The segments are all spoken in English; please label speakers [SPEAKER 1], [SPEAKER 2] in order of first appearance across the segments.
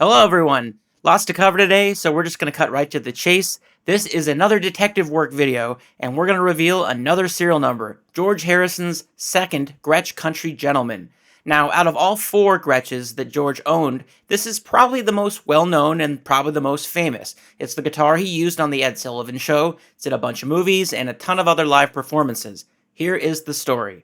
[SPEAKER 1] Hello, everyone. Lots to cover today, so we're just going to cut right to the chase. This is another detective work video, and we're going to reveal another serial number, George Harrison's second Gretsch Country Gentleman. Now, out of all four Gretsches that George owned, this is probably the most well-known and probably the most famous. It's the guitar he used on The Ed Sullivan Show, it's in a bunch of movies, and a ton of other live performances. Here is the story.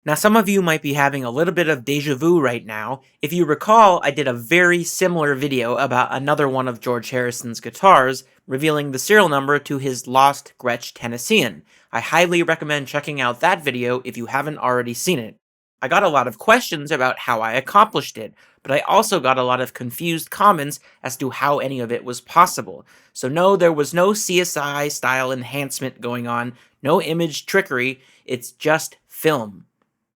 [SPEAKER 1] Now, some of you might be having a little bit of deja vu right now. If you recall, I did a very similar video about another one of George Harrison's guitars, revealing the serial number to his lost Gretsch Tennessean. I highly recommend checking out that video if you haven't already seen it. I got a lot of questions about how I accomplished it, but I also got a lot of confused comments as to how any of it was possible. So no, there was no CSI style enhancement going on, no image trickery, it's just film.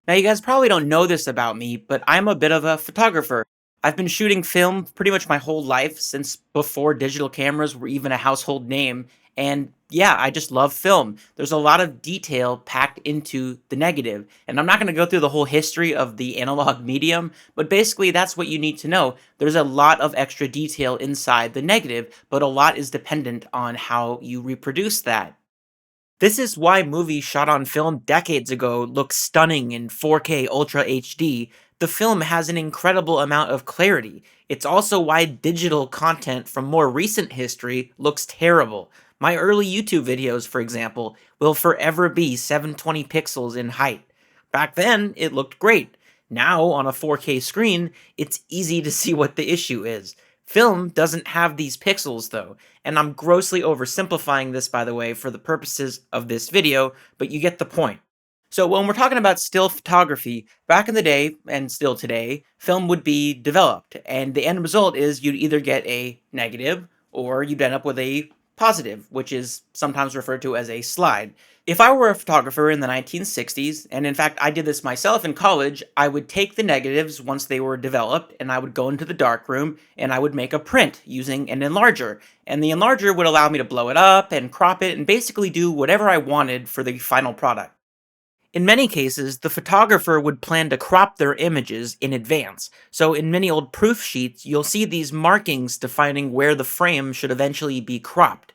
[SPEAKER 1] Now, you guys probably don't know this about me, but I'm a bit of a photographer. I've been shooting film pretty much my whole life, since before digital cameras were even a household name, and yeah, I just love film. There's a lot of detail packed into the negative, and I'm not going to go through the whole history of the analog medium, but basically that's what you need to know. There's a lot of extra detail inside the negative, but a lot is dependent on how you reproduce that. This is why movies shot on film decades ago look stunning in 4K Ultra HD. The film has an incredible amount of clarity. It's also why digital content from more recent history looks terrible. My early YouTube videos, for example, will forever be 720 pixels in height. Back then, it looked great. Now, on a 4K screen, it's easy to see what the issue is. Film doesn't have these pixels though, and I'm grossly oversimplifying this, by the way, for the purposes of this video, but you get the point. So when we're talking about still photography, back in the day, and still today, film would be developed, and the end result is you'd either get a negative, or you'd end up with a positive, which is sometimes referred to as a slide. If I were a photographer in the 1960s, and in fact I did this myself in college, I would take the negatives once they were developed, and I would go into the darkroom, and I would make a print using an enlarger. And the enlarger would allow me to blow it up and crop it and basically do whatever I wanted for the final product. In many cases, the photographer would plan to crop their images in advance, so in many old proof sheets you'll see these markings defining where the frame should eventually be cropped.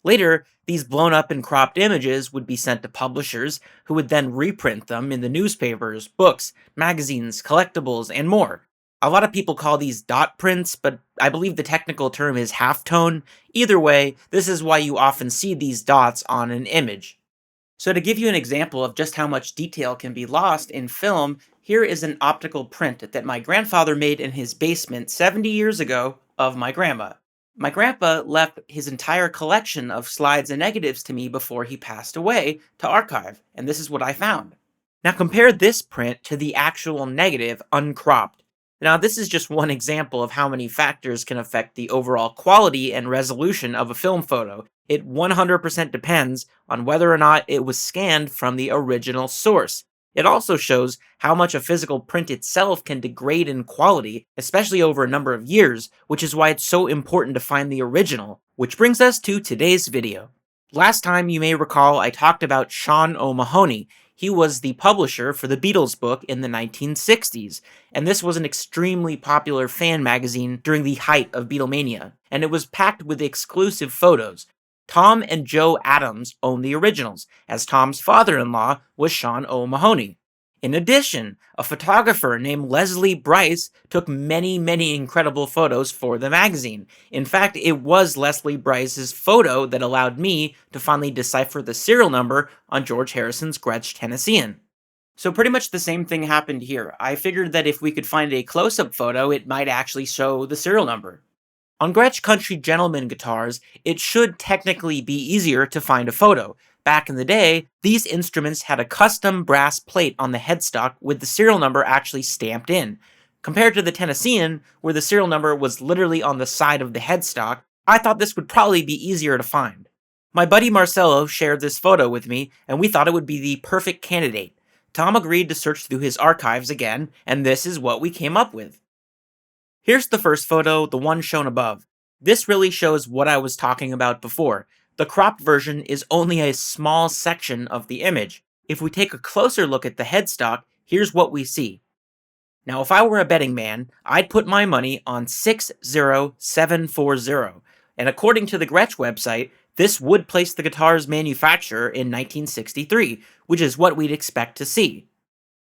[SPEAKER 1] Later, these blown up and cropped images would be sent to publishers, who would then reprint them in the newspapers, books, magazines, collectibles, and more. A lot of people call these dot prints, but I believe the technical term is halftone. Either way, this is why you often see these dots on an image. So to give you an example of just how much detail can be lost in film, here is an optical print that my grandfather made in his basement 70 years ago of my grandma. My grandpa left his entire collection of slides and negatives to me before he passed away to archive, and this is what I found. Now compare this print to the actual negative uncropped. Now this is just one example of how many factors can affect the overall quality and resolution of a film photo. It 100% depends on whether or not it was scanned from the original source. It also shows how much a physical print itself can degrade in quality, especially over a number of years, which is why it's so important to find the original. Which brings us to today's video. Last time, you may recall, I talked about Sean O'Mahony. He was the publisher for the Beatles book in the 1960s, and this was an extremely popular fan magazine during the height of Beatlemania, and it was packed with exclusive photos. Tom and Joe Adams owned the originals, as Tom's father-in-law was Sean O'Mahony. In addition, a photographer named Leslie Bryce took many incredible photos for the magazine. In fact, it was Leslie Bryce's photo that allowed me to finally decipher the serial number on George Harrison's Gretsch Tennessean. So pretty much the same thing happened here. I figured that if we could find a close-up photo, it might actually show the serial number. On Gretsch Country Gentleman guitars, it should technically be easier to find a photo. Back in the day, these instruments had a custom brass plate on the headstock with the serial number actually stamped in. Compared to the Tennessean, where the serial number was literally on the side of the headstock, I thought this would probably be easier to find. My buddy Marcelo shared this photo with me, and we thought it would be the perfect candidate. Tom agreed to search through his archives again, and this is what we came up with. Here's the first photo, the one shown above. This really shows what I was talking about before. The cropped version is only a small section of the image. If we take a closer look at the headstock, here's what we see. Now, if I were a betting man, I'd put my money on 60740. And according to the Gretsch website, this would place the guitar's manufacturer in 1963, which is what we'd expect to see.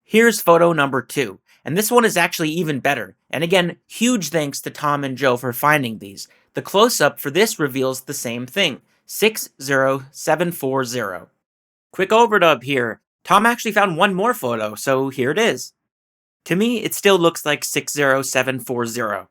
[SPEAKER 1] Here's photo number 2, and this one is actually even better. And again, huge thanks to Tom and Joe for finding these. The close-up for this reveals the same thing, 60740. Quick overdub here. Tom actually found one more photo, so here it is. To me, it still looks like 60740.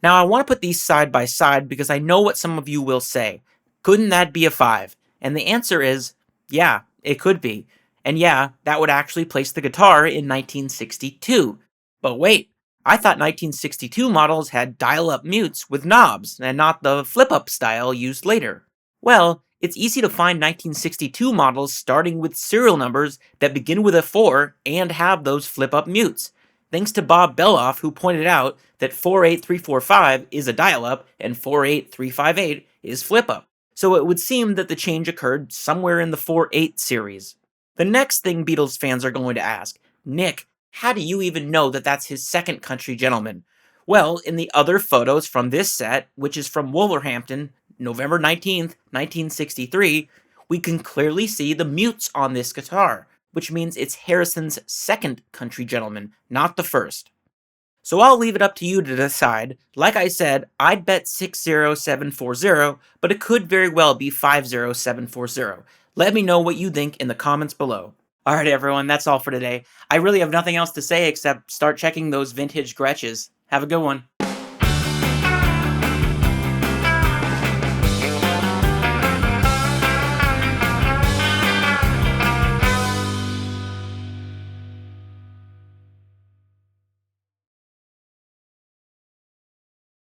[SPEAKER 1] Now, I want to put these side by side because I know what some of you will say. Couldn't that be a 5? And the answer is, yeah, it could be. And yeah, that would actually place the guitar in 1962. But wait, I thought 1962 models had dial-up mutes with knobs, and not the flip-up style used later. Well, it's easy to find 1962 models starting with serial numbers that begin with a 4 and have those flip-up mutes. Thanks to Bob Beloff, who pointed out that 48345 is a dial-up and 48358 is flip-up. So it would seem that the change occurred somewhere in the 4/8 series. The next thing Beatles fans are going to ask, Nick, how do you even know that that's his second Country Gentleman? Well, in the other photos from this set, which is from Wolverhampton, November 19th, 1963, we can clearly see the mutes on this guitar, which means it's Harrison's second Country Gentleman, not the first. So I'll leave it up to you to decide. Like I said, I'd bet 60740, but it could very well be 50740. Let me know what you think in the comments below. Alright everyone, that's all for today. I really have nothing else to say except start checking those vintage Gretsches. Have a good one.